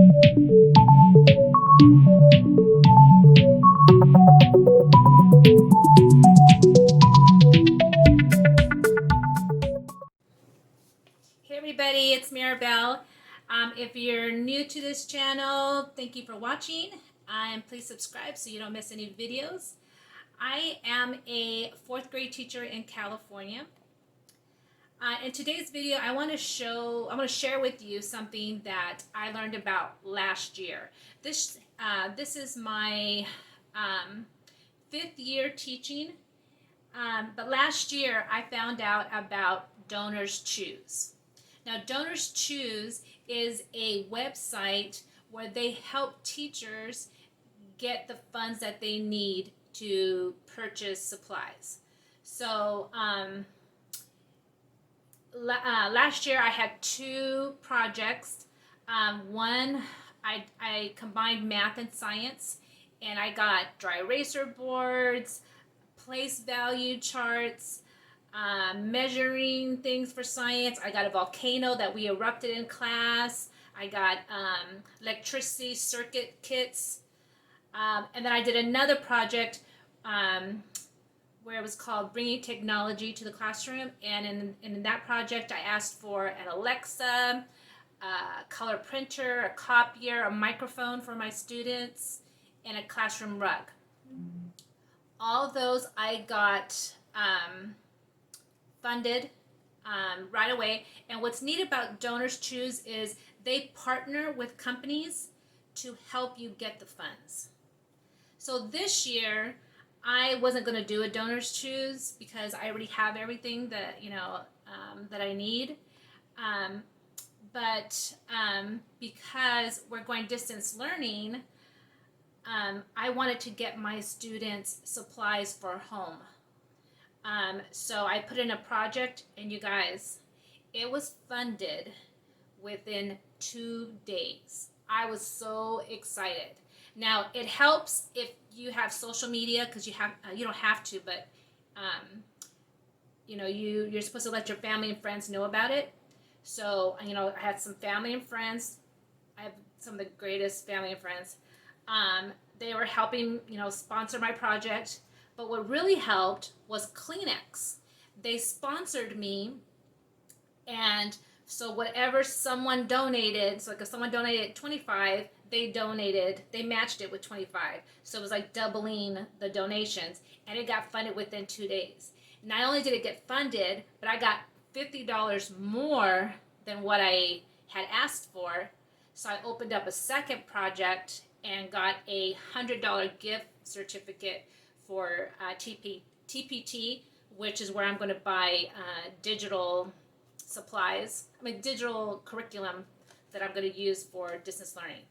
Hey everybody, it's Maribel. If you're new to this channel, thank you for watching. And please subscribe so you don't miss any videos. I am a fourth grade teacher in California. In today's video, I want to share with you something that I learned about last year. This is my 5th year teaching, but last year I found out about Donors Choose. Now, Donors Choose is a website where they help teachers get the funds that they need to purchase supplies. So last year I had 2 projects. One, I combined math and science, and I got dry eraser boards, place value charts, measuring things for science. I got a volcano that we erupted in class. I got electricity circuit kits. And then I did another project where it was called Bringing Technology to the Classroom. And in that project, I asked for an Alexa, a color printer, a copier, a microphone for my students, and a classroom rug. All those I got funded right away. And what's neat about Donors Choose is they partner with companies to help you get the funds. So this year, I wasn't going to do a Donors Choose because I already have everything that that I need. But because we're going distance learning, I wanted to get my students supplies for home. So I put in a project, and you guys, it was funded within 2 days. I was so excited. Now, it helps if you have social media, because you don't have to, but you're supposed to let your family and friends know about it. So I had some family and friends. I have some of the greatest family and friends. They were helping sponsor my project. But what really helped was Kleenex. They sponsored me, and so whatever someone donated, so like if someone donated 25, they matched it with 25. So it was like doubling the donations, and it got funded within 2 days. Not only did it get funded, but I got $50 more than what I had asked for. So I opened up a second project and got a $100 gift certificate for TPT, which is where I'm going to buy digital supplies, digital curriculum that I'm going to use for distance learning.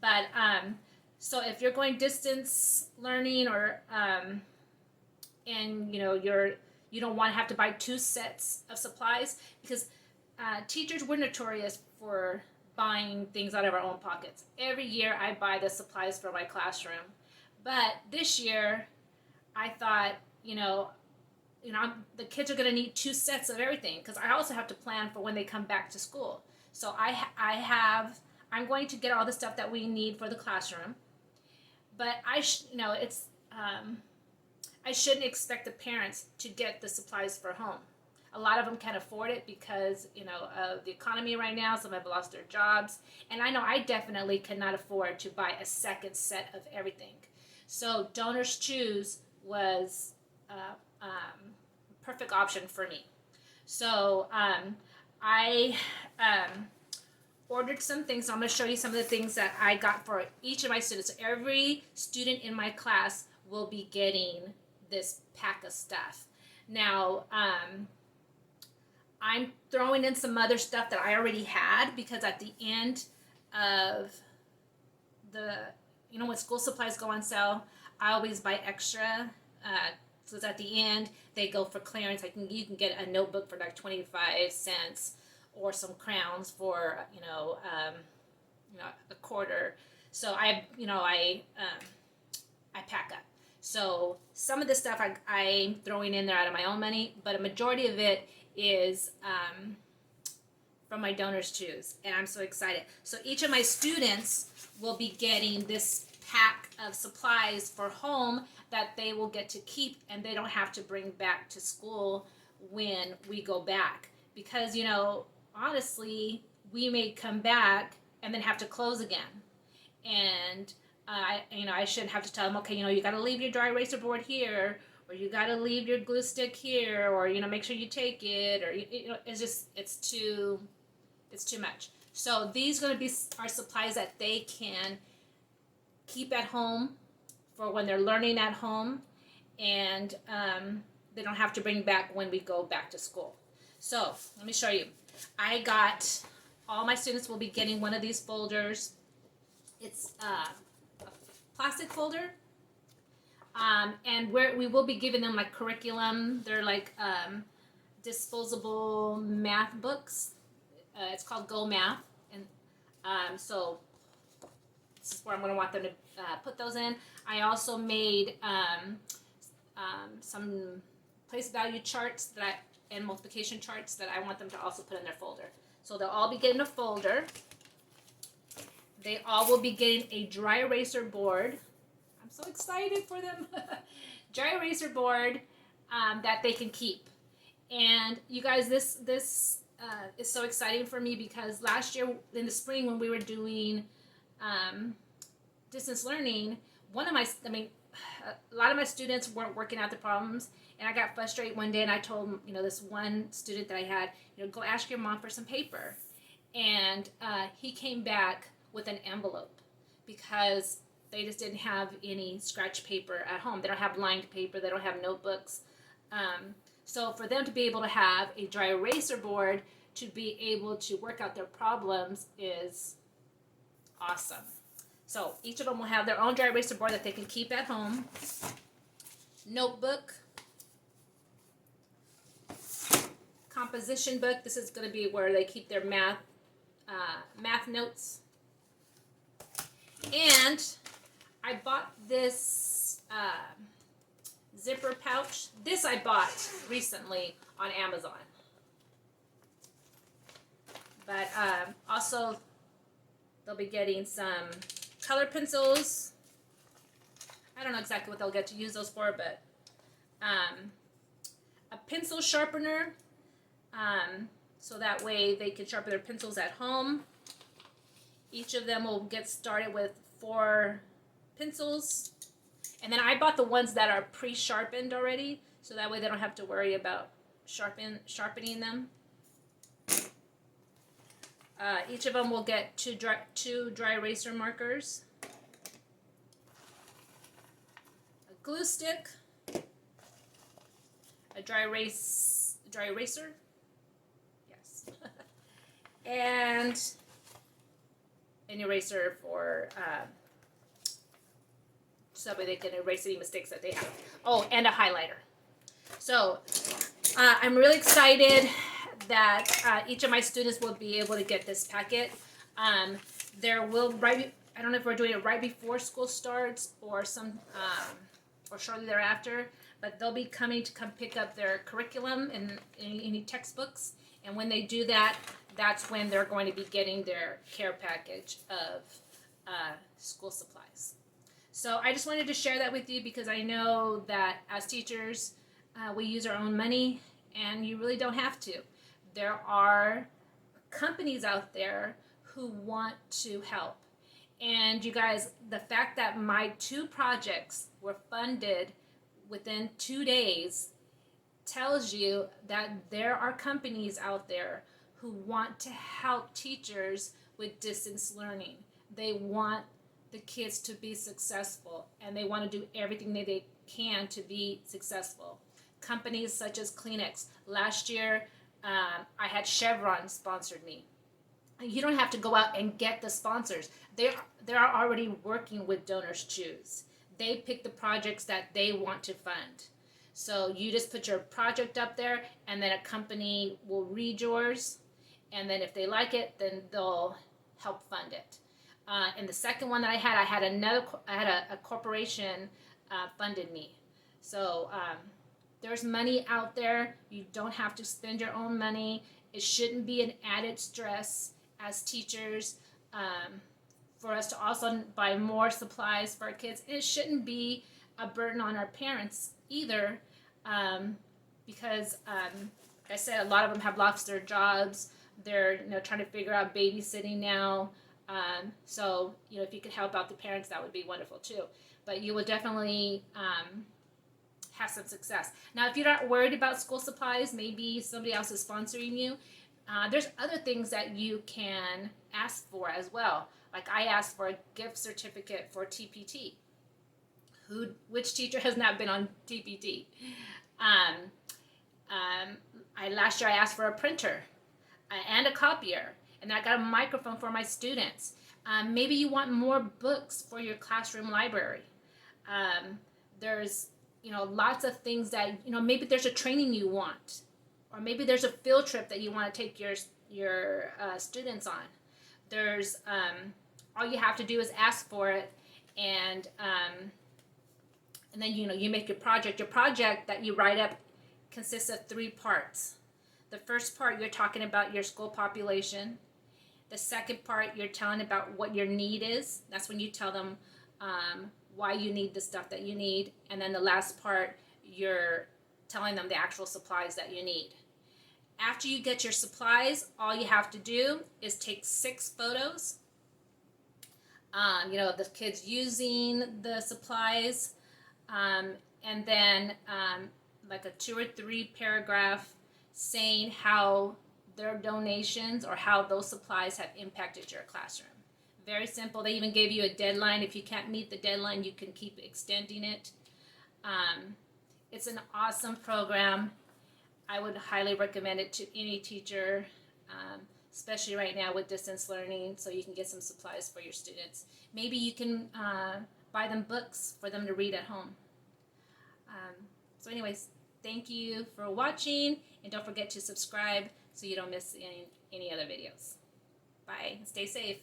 But so if you're going distance learning, or and you don't want to have to buy 2 sets of supplies, because teachers, we're notorious for buying things out of our own pockets. Every year I buy the supplies for my classroom, but this year I thought, the kids are going to need 2 sets of everything, because I also have to plan for when they come back to school. So I'm going to get all the stuff that we need for the classroom, but I shouldn't expect the parents to get the supplies for home. A lot of them can't afford it because of the economy right now. Some have lost their jobs, and I know I definitely cannot afford to buy a second set of everything. So Donors Choose was a perfect option for me. So I ordered some things. So I'm going to show you some of the things that I got for each of my students. So every student in my class will be getting this pack of stuff. Now, I'm throwing in some other stuff that I already had, because at the end of when school supplies go on sale, I always buy extra. So it's at the end, they go for clearance. You can get a notebook for like 25 cents, or some crowns for a quarter. So I pack up. So some of the stuff I'm throwing in there out of my own money, but a majority of it is from my Donors Choose, and I'm so excited. So each of my students will be getting this pack of supplies for home that they will get to keep, and they don't have to bring back to school when we go back. Because, honestly, we may come back and then have to close again. And I shouldn't have to tell them, okay, you got to leave your dry eraser board here, or you got to leave your glue stick here, or make sure you take it, or it's too much. So these are going to be our supplies that they can keep at home for when they're learning at home, and they don't have to bring back when we go back to school. So let me show you. All my students will be getting one of these folders. It's a plastic folder, and we will be giving them like curriculum. They're like disposable math books. It's called Go Math, and so this is where I'm going to want them to put those in. I also made some place value charts and multiplication charts that I want them to also put in their folder. So they'll all be getting a folder. They all will be getting a dry eraser board. I'm so excited for them. Dry eraser board that they can keep. And you guys, this is so exciting for me because last year in the spring when we were doing distance learning, a lot of my students weren't working out the problems, and I got frustrated one day and I told this one student that I had, go ask your mom for some paper. And he came back with an envelope because they just didn't have any scratch paper at home. They don't have lined paper. They don't have notebooks. So for them to be able to have a dry eraser board to be able to work out their problems is awesome. So each of them will have their own dry eraser board that they can keep at home. Notebook. Composition book. This is going to be where they keep their math notes. And I bought this zipper pouch. This I bought recently on Amazon. But also they'll be getting some color pencils. I don't know exactly what they'll get to use those for, but a pencil sharpener, so that way they can sharpen their pencils at home. Each of them will get started with 4 pencils. And then I bought the ones that are pre-sharpened already, so that way they don't have to worry about sharpening them. Each of them will get two dry eraser markers, a glue stick, a dry eraser, yes, and an eraser for so that way they can erase any mistakes that they have. Oh, and a highlighter. So I'm really excited that each of my students will be able to get this packet. I don't know if we're doing it right before school starts or or shortly thereafter, but they'll be coming to come pick up their curriculum and any textbooks. And when they do that, that's when they're going to be getting their care package of school supplies. So I just wanted to share that with you because I know that as teachers, we use our own money, and you really don't have to. There are companies out there who want to help. And you guys, the fact that my 2 projects were funded within 2 days tells you that there are companies out there who want to help teachers with distance learning. They want the kids to be successful, and they want to do everything that they can to be successful. Companies such as Kleenex. Last year, I had Chevron sponsored me. You don't have to go out and get the sponsors. They're already working with Donors Choose. They pick the projects that they want to fund. So you just put your project up there, and then a company will read yours, and then if they like it, then they'll help fund it. And the second one that I had a corporation funded me. So there's money out there. You don't have to spend your own money. It shouldn't be an added stress as teachers for us to also buy more supplies for our kids. And it shouldn't be a burden on our parents either, because like I said, a lot of them have lost their jobs. They're trying to figure out babysitting now. So if you could help out the parents, that would be wonderful too. But you will definitely have some success. Now, if you're not worried about school supplies, maybe somebody else is sponsoring you. There's other things that you can ask for as well. Like I asked for a gift certificate for TPT. Which teacher has not been on TPT? Last year I asked for a printer and a copier, and I got a microphone for my students. Maybe you want more books for your classroom library. There's lots of things that maybe there's a training you want, or maybe there's a field trip that you want to take your students on. There's all you have to do is ask for it, and then you make your project. Your project that you write up consists of 3 parts. The first part, you're talking about your school population. The second part, you're telling about what your need is. That's when you tell them why you need the stuff that you need. And then the last part, you're telling them the actual supplies that you need. After you get your supplies, all you have to do is take 6 photos. The kids using the supplies, and then like a 2 or 3 paragraph saying how their donations or how those supplies have impacted your classroom. Very simple. They even gave you a deadline. If you can't meet the deadline, you can keep extending it. It's an awesome program. I would highly recommend it to any teacher, especially right now with distance learning, so you can get some supplies for your students. Maybe you can buy them books for them to read at home. So anyways, thank you for watching, and don't forget to subscribe so you don't miss any other videos. Bye. Stay safe.